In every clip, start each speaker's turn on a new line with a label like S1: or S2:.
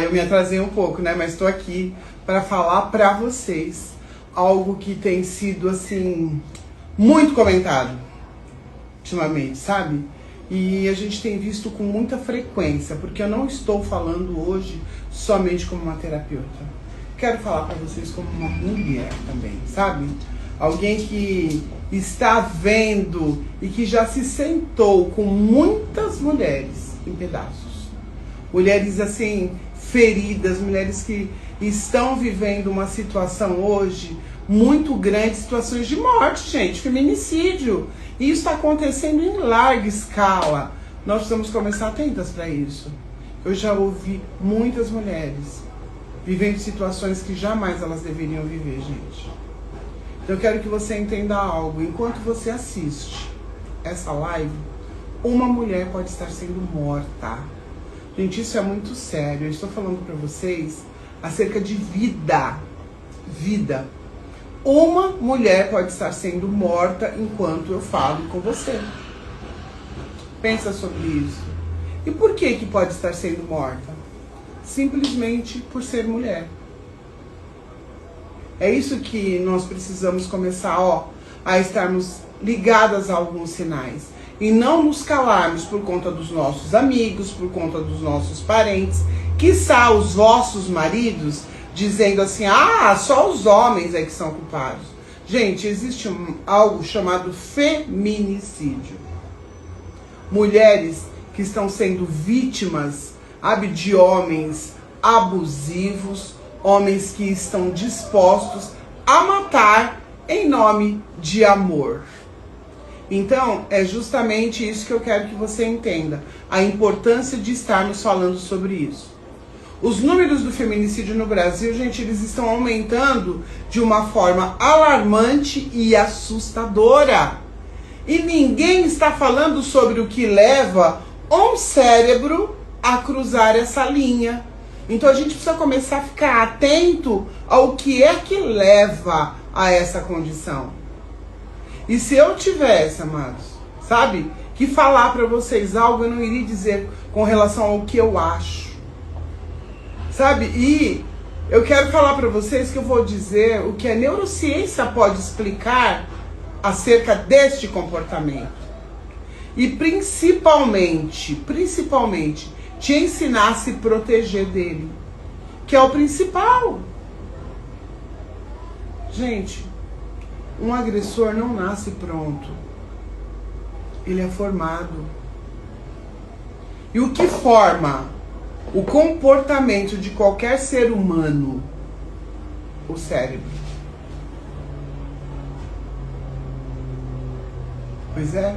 S1: Eu me atrasei um pouco, né? Mas estou aqui para falar para vocês algo que tem sido, assim, muito comentado ultimamente, sabe? E a gente tem visto com muita frequência, porque eu não estou falando hoje somente como uma terapeuta. Quero falar para vocês como uma mulher também, sabe? Alguém que está vendo e que já se sentou com muitas mulheres em pedaços. Mulheres assim, feridas, mulheres que estão vivendo uma situação hoje muito grande, situações de morte, gente, feminicídio. E isso está acontecendo em larga escala. Nós precisamos começar atentas para isso. Eu já ouvi muitas mulheres vivendo situações que jamais elas deveriam viver, gente. Então eu quero que você entenda algo. Enquanto você assiste essa live, uma mulher pode estar sendo morta. Gente, isso é muito sério. Eu estou falando para vocês acerca de vida. Vida. Uma mulher pode estar sendo morta enquanto eu falo com você. Pensa sobre isso. E por que pode estar sendo morta? Simplesmente por ser mulher. É isso que nós precisamos começar, a estarmos ligadas a alguns sinais. E não nos calarmos por conta dos nossos amigos, por conta dos nossos parentes, quiçá os vossos maridos, dizendo assim, só os homens é que são culpados. Gente, existe algo chamado feminicídio. Mulheres que estão sendo vítimas, de homens abusivos, homens que estão dispostos a matar em nome de amor. Então, é justamente isso que eu quero que você entenda. A importância de estarmos falando sobre isso. Os números do feminicídio no Brasil, gente, eles estão aumentando de uma forma alarmante e assustadora. E ninguém está falando sobre o que leva um cérebro a cruzar essa linha. Então a gente precisa começar a ficar atento ao que é que leva a essa condição. E se eu tivesse, amados, sabe, que falar para vocês algo, eu não iria dizer com relação ao que eu acho. Sabe? E eu quero falar para vocês que eu vou dizer o que a neurociência pode explicar acerca deste comportamento. E principalmente, te ensinar a se proteger dele. Que é o principal. Gente, um agressor não nasce pronto. Ele é formado. E o que forma o comportamento de qualquer ser humano? O cérebro. Pois é.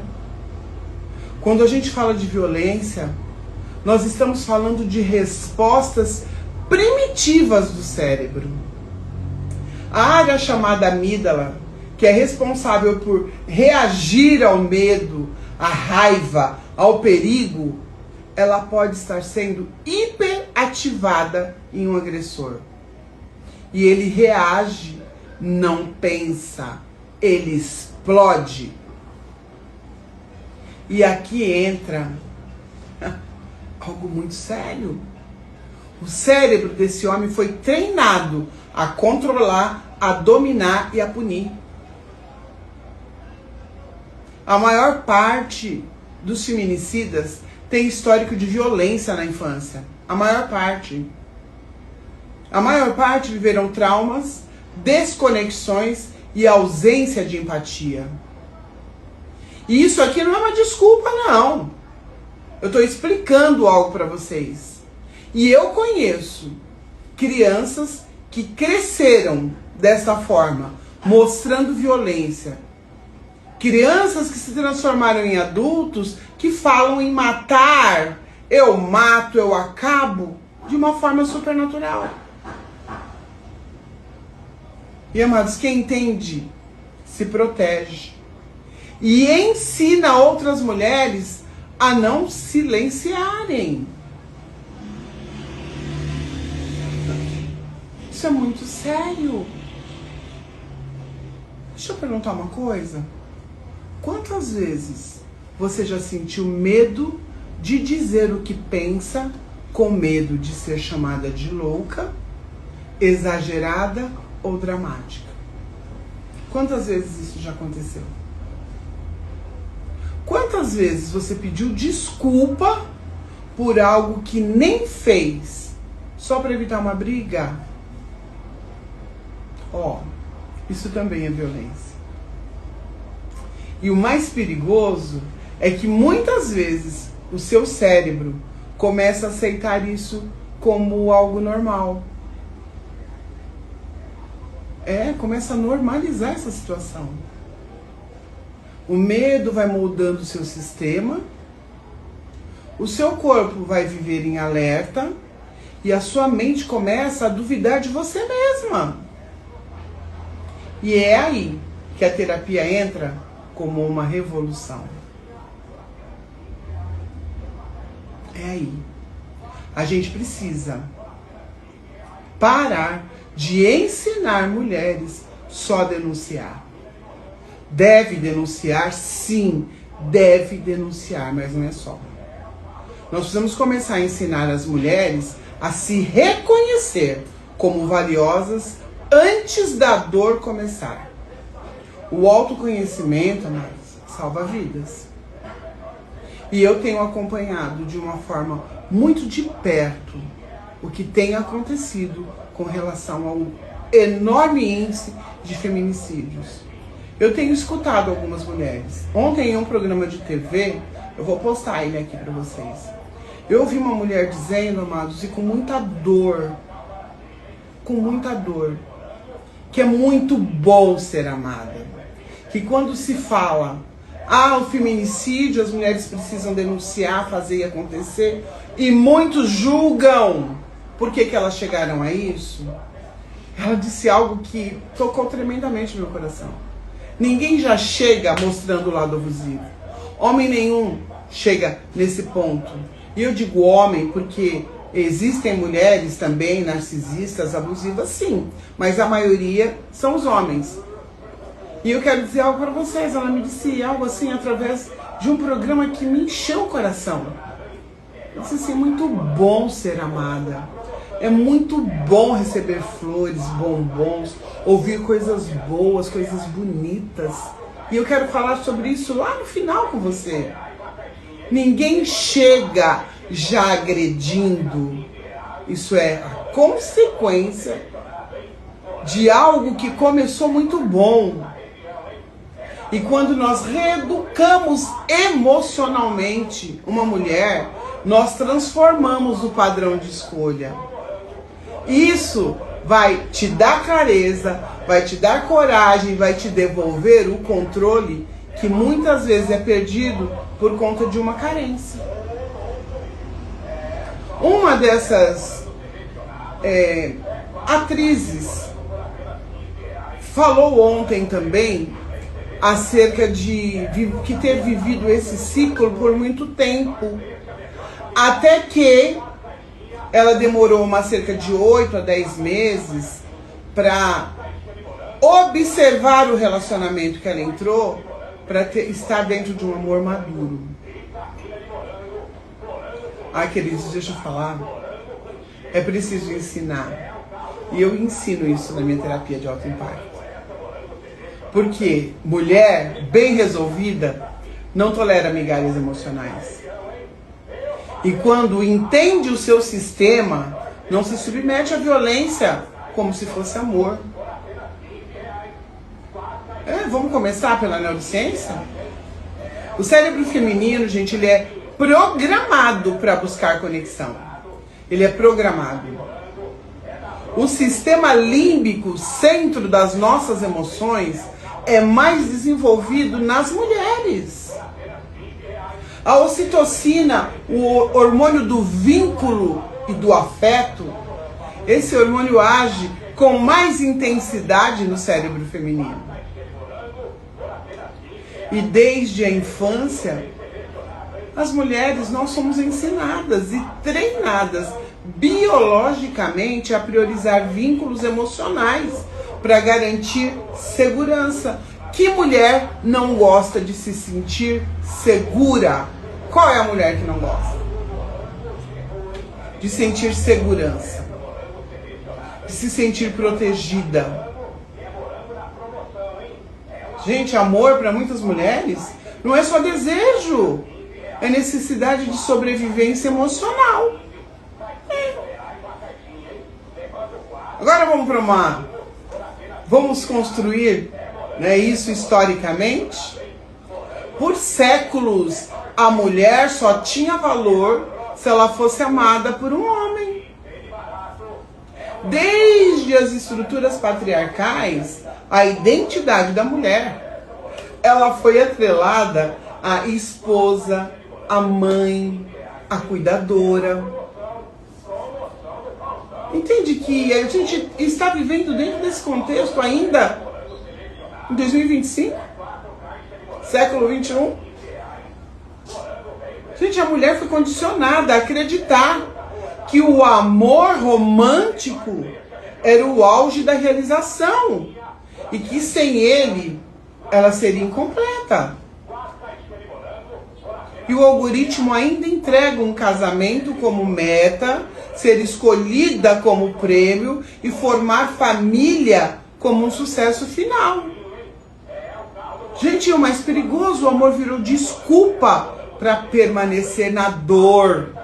S1: Quando a gente fala de violência, nós estamos falando de respostas primitivas do cérebro. A área chamada amígdala, que é responsável por reagir ao medo, à raiva, ao perigo, ela pode estar sendo hiperativada em um agressor. E ele reage, não pensa, ele explode. E aqui entra algo muito sério. O cérebro desse homem foi treinado a controlar, a dominar e a punir. A maior parte dos feminicidas tem histórico de violência na infância. A maior parte. A maior parte viveram traumas, desconexões e ausência de empatia. E isso aqui não é uma desculpa, não. Eu estou explicando algo para vocês. E eu conheço crianças que cresceram dessa forma, mostrando violência. Crianças que se transformaram em adultos que falam em matar, eu mato, eu acabo, de uma forma supernatural. E amados, quem entende se protege. E ensina outras mulheres a não silenciarem. Isso é muito sério. Deixa eu perguntar uma coisa. Quantas vezes você já sentiu medo de dizer o que pensa com medo de ser chamada de louca, exagerada ou dramática. Quantas vezes isso já aconteceu? Quantas vezes você pediu desculpa por algo que nem fez, só para evitar uma briga? Isso também é violência. E o mais perigoso é que muitas vezes o seu cérebro começa a aceitar isso como algo normal. Começa a normalizar essa situação. O medo vai moldando o seu sistema, o seu corpo vai viver em alerta e a sua mente começa a duvidar de você mesma. E é aí que a terapia entra como uma revolução. É aí. A gente precisa parar de ensinar mulheres só a denunciar. Deve denunciar, sim, deve denunciar, mas não é só. Nós precisamos começar a ensinar as mulheres a se reconhecer como valiosas antes da dor começar. O autoconhecimento, amados, salva vidas. E eu tenho acompanhado de uma forma muito de perto o que tem acontecido com relação ao enorme índice de feminicídios. Eu tenho escutado algumas mulheres. Ontem em um programa de TV, eu vou postar ele aqui para vocês. Eu ouvi uma mulher dizendo, amados, e com muita dor, que é muito bom ser amada. Que quando se fala, o feminicídio, as mulheres precisam denunciar, fazer e acontecer, e muitos julgam por que elas chegaram a isso. Ela disse algo que tocou tremendamente no meu coração. Ninguém já chega mostrando o lado abusivo. Homem nenhum chega nesse ponto. E eu digo homem porque existem mulheres também narcisistas, abusivas, sim. Mas a maioria são os homens. E eu quero dizer algo para vocês. Ela me disse algo assim através de um programa que me encheu o coração. Eu disse assim, muito bom ser amada. É muito bom receber flores, bombons, ouvir coisas boas, coisas bonitas. E eu quero falar sobre isso lá no final com você. Ninguém chega já agredindo. Isso é a consequência de algo que começou muito bom. E quando nós reeducamos emocionalmente uma mulher, nós transformamos o padrão de escolha. Isso vai te dar clareza, vai te dar coragem, vai te devolver o controle que muitas vezes é perdido por conta de uma carência. Uma dessas atrizes falou ontem também acerca de que ter vivido esse ciclo por muito tempo, até que ela demorou cerca de 8 a 10 meses para observar o relacionamento que ela entrou, para estar dentro de um amor maduro. Queridos, deixa eu falar. É preciso ensinar. E eu ensino isso na minha terapia de alto impacto. Porque mulher bem resolvida não tolera migalhas emocionais. E quando entende o seu sistema, não se submete à violência como se fosse amor. Vamos começar pela neurociência? O cérebro feminino, gente, ele é programado para buscar conexão. Ele é programado. O sistema límbico, centro das nossas emoções, é mais desenvolvido nas mulheres. A ocitocina, o hormônio do vínculo e do afeto, esse hormônio age com mais intensidade no cérebro feminino. E desde a infância, as mulheres, nós somos ensinadas e treinadas biologicamente a priorizar vínculos emocionais para garantir segurança. Que mulher não gosta de se sentir segura? Qual é a mulher que não gosta? de sentir segurança, de se sentir protegida. Gente, amor para muitas mulheres não é só desejo, é necessidade de sobrevivência emocional. Agora vamos construir, né, isso historicamente. Por séculos, a mulher só tinha valor se ela fosse amada por um homem. Desde as estruturas patriarcais, a identidade da mulher, ela foi atrelada à esposa, à mãe, à cuidadora. Entende que a gente está vivendo dentro desse contexto ainda em 2025? Século 21? Gente, a mulher foi condicionada a acreditar que o amor romântico era o auge da realização e que sem ele ela seria incompleta. E o algoritmo ainda entrega um casamento como meta, ser escolhida como prêmio e formar família como um sucesso final. Gente, o mais perigoso, o amor virou desculpa para permanecer na dor.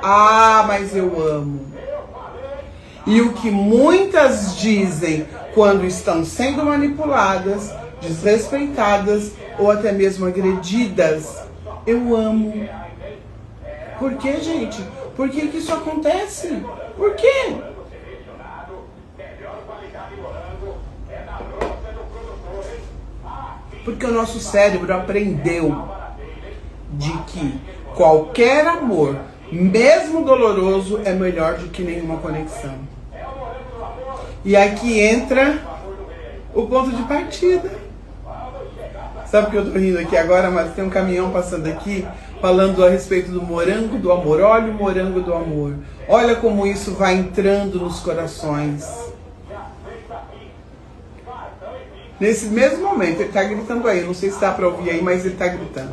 S1: Ah, mas eu amo. E o que muitas dizem quando estão sendo manipuladas, desrespeitadas ou até mesmo agredidas: eu amo. Por que, gente? Por que que isso acontece? Por quê? Porque o nosso cérebro aprendeu de que qualquer amor, mesmo doloroso, é melhor do que nenhuma conexão. E aqui entra o ponto de partida. Sabe que eu tô rindo aqui agora, mas tem um caminhão passando aqui falando a respeito do morango do amor. Olha o morango do amor. Olha como isso vai entrando nos corações. Nesse mesmo momento, ele tá gritando aí. Não sei se dá pra ouvir aí, mas ele tá gritando.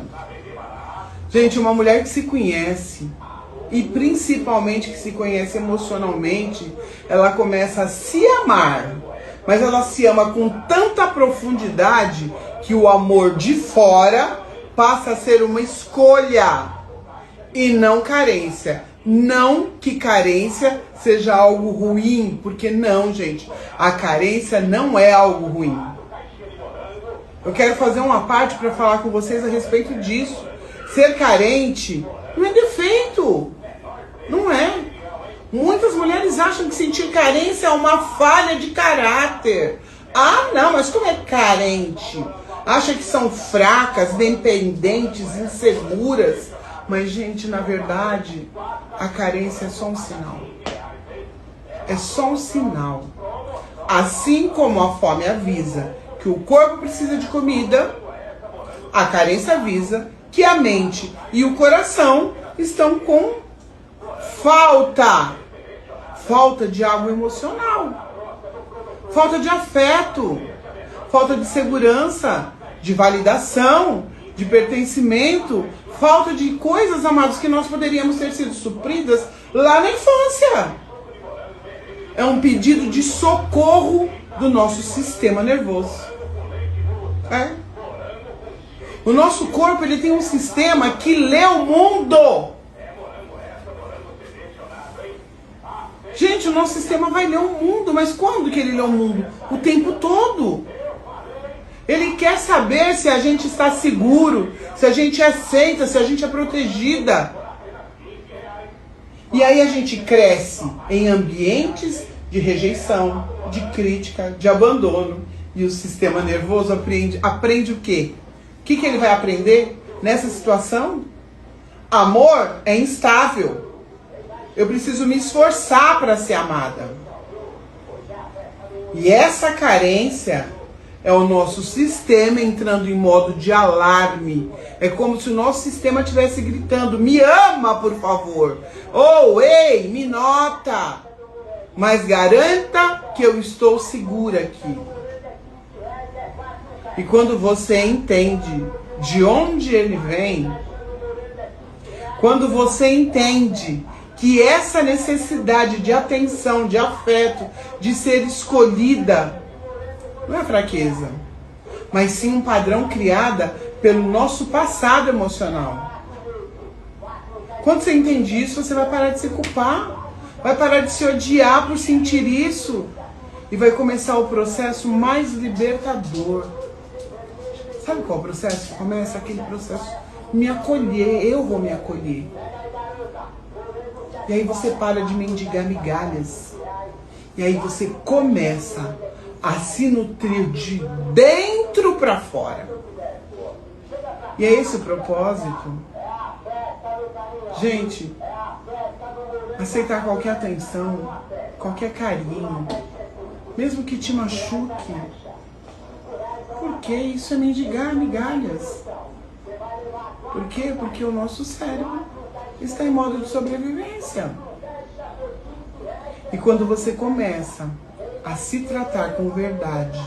S1: Gente, uma mulher que se conhece, e principalmente que se conhece emocionalmente, ela começa a se amar. Mas ela se ama com tanta profundidade que o amor de fora passa a ser uma escolha e não carência. Não que carência seja algo ruim, porque não, gente. A carência não é algo ruim. Eu quero fazer uma parte para falar com vocês a respeito disso. Ser carente não é defeito. Não é. Muitas mulheres acham que sentir carência é uma falha de caráter. Ah, não, mas como é carente? Acha que são fracas, dependentes, inseguras. Mas, gente, na verdade, a carência é só um sinal. É só um sinal. Assim como a fome avisa que o corpo precisa de comida, a carência avisa que a mente e o coração estão com falta de algo emocional, falta de afeto, falta de segurança, de validação, de pertencimento, falta de coisas, amados, que nós poderíamos ter sido supridas lá na infância. É um pedido de socorro do nosso sistema nervoso. O nosso corpo, ele tem um sistema que lê o mundo. Gente, o nosso sistema vai ler o mundo, mas quando que ele lê o mundo? O tempo todo. Ele quer saber se a gente está seguro, se a gente é aceita, se a gente é protegida. E aí a gente cresce em ambientes de rejeição, de crítica, de abandono. E o sistema nervoso aprende o quê? O que ele vai aprender nessa situação? Amor é instável. Eu preciso me esforçar para ser amada. E essa carência é o nosso sistema entrando em modo de alarme. É como se o nosso sistema estivesse gritando: me ama, por favor. Ou, ei, me nota. Mas garanta que eu estou segura aqui. E quando você entende de onde ele vem, Quando você entende que essa necessidade de atenção, de afeto, de ser escolhida, não é fraqueza, mas sim um padrão criado pelo nosso passado emocional. Quando você entende isso, você vai parar de se culpar, vai parar de se odiar por sentir isso e vai começar o processo mais libertador. Sabe qual é o processo? Começa aquele processo me acolher, eu vou me acolher. E aí você para de mendigar migalhas. E aí você começa a se nutrir de dentro para fora. E é esse o propósito. Gente, aceitar qualquer atenção, qualquer carinho, mesmo que te machuque. Porque isso é mendigar migalhas. Por quê? Porque o nosso cérebro está em modo de sobrevivência. E quando você começa a se tratar com verdade,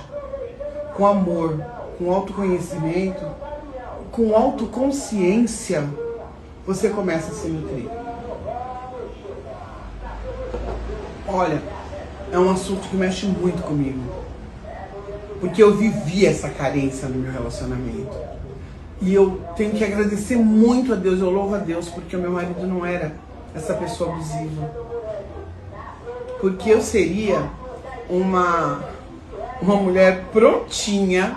S1: com amor, com autoconhecimento, com autoconsciência, você começa a se nutrir. Olha, é um assunto que mexe muito comigo. Porque eu vivi essa carência no meu relacionamento. E eu tenho que agradecer muito a Deus, eu louvo a Deus, porque o meu marido não era essa pessoa abusiva. Porque eu seria uma mulher prontinha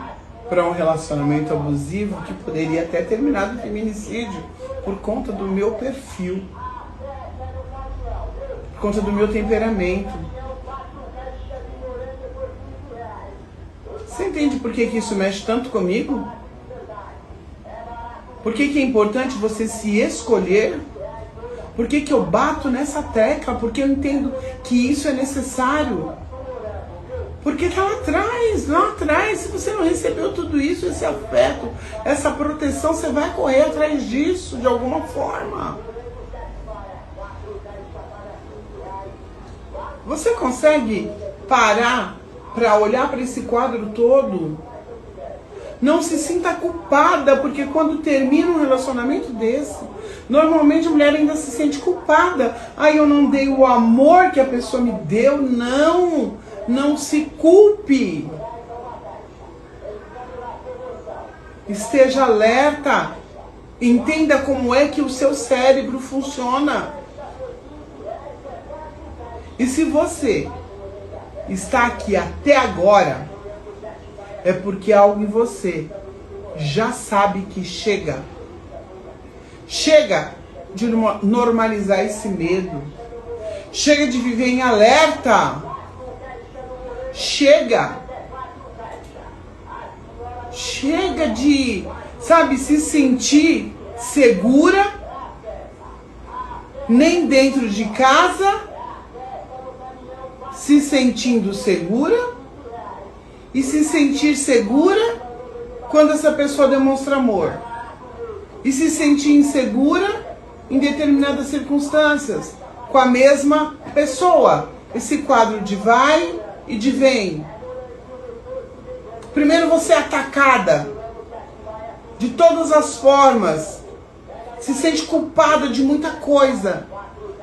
S1: para um relacionamento abusivo que poderia até terminar no feminicídio por conta do meu perfil, por conta do meu temperamento. Você entende por que isso mexe tanto comigo? Por que é importante você se escolher? Por que eu bato nessa tecla? Porque eu entendo que isso é necessário. Porque tá lá atrás, se você não recebeu tudo isso, esse afeto, essa proteção, você vai correr atrás disso de alguma forma. Você consegue parar para olhar para esse quadro todo? Não se sinta culpada, porque quando termina um relacionamento desse, normalmente a mulher ainda se sente culpada. Eu não dei o amor que a pessoa me deu. Não se culpe. Esteja alerta. Entenda como é que o seu cérebro funciona. E se você está aqui até agora, é porque algo em você já sabe que chega. Chega de normalizar esse medo. Chega de viver em alerta. Chega de, se sentir segura, nem dentro de casa, se sentindo segura, e se sentir segura quando essa pessoa demonstra amor. E se sentir insegura em determinadas circunstâncias, com a mesma pessoa. Esse quadro de vai e de vem. Primeiro você é atacada de todas as formas. Se sente culpada de muita coisa.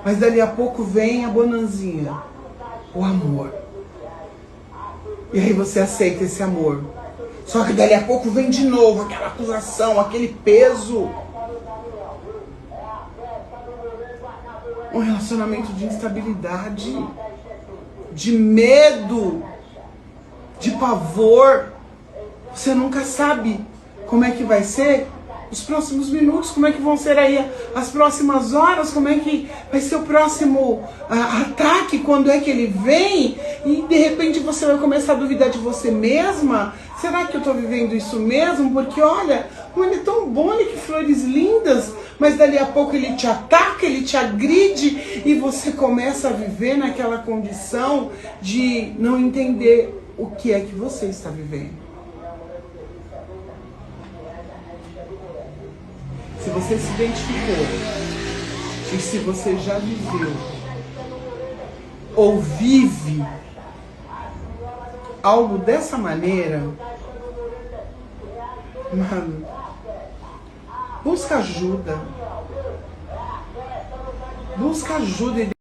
S1: Mas dali a pouco vem a bonanzinha. O amor. E aí você aceita esse amor. Só que dali a pouco vem de novo aquela acusação, aquele peso. Um relacionamento de instabilidade, de medo, de pavor. Você nunca sabe como é que vai ser os próximos minutos, como é que vão ser aí as próximas horas, como é que vai ser o próximo ataque, quando é que ele vem, e de repente você vai começar a duvidar de você mesma. Será que eu estou vivendo isso mesmo? Porque olha, ele é tão bom, olha que flores lindas, mas dali a pouco ele te ataca, ele te agride, e você começa a viver naquela condição de não entender o que é que você está vivendo. Se você se identificou e se você já viveu ou vive algo dessa maneira, mano, busca ajuda. Busca ajuda.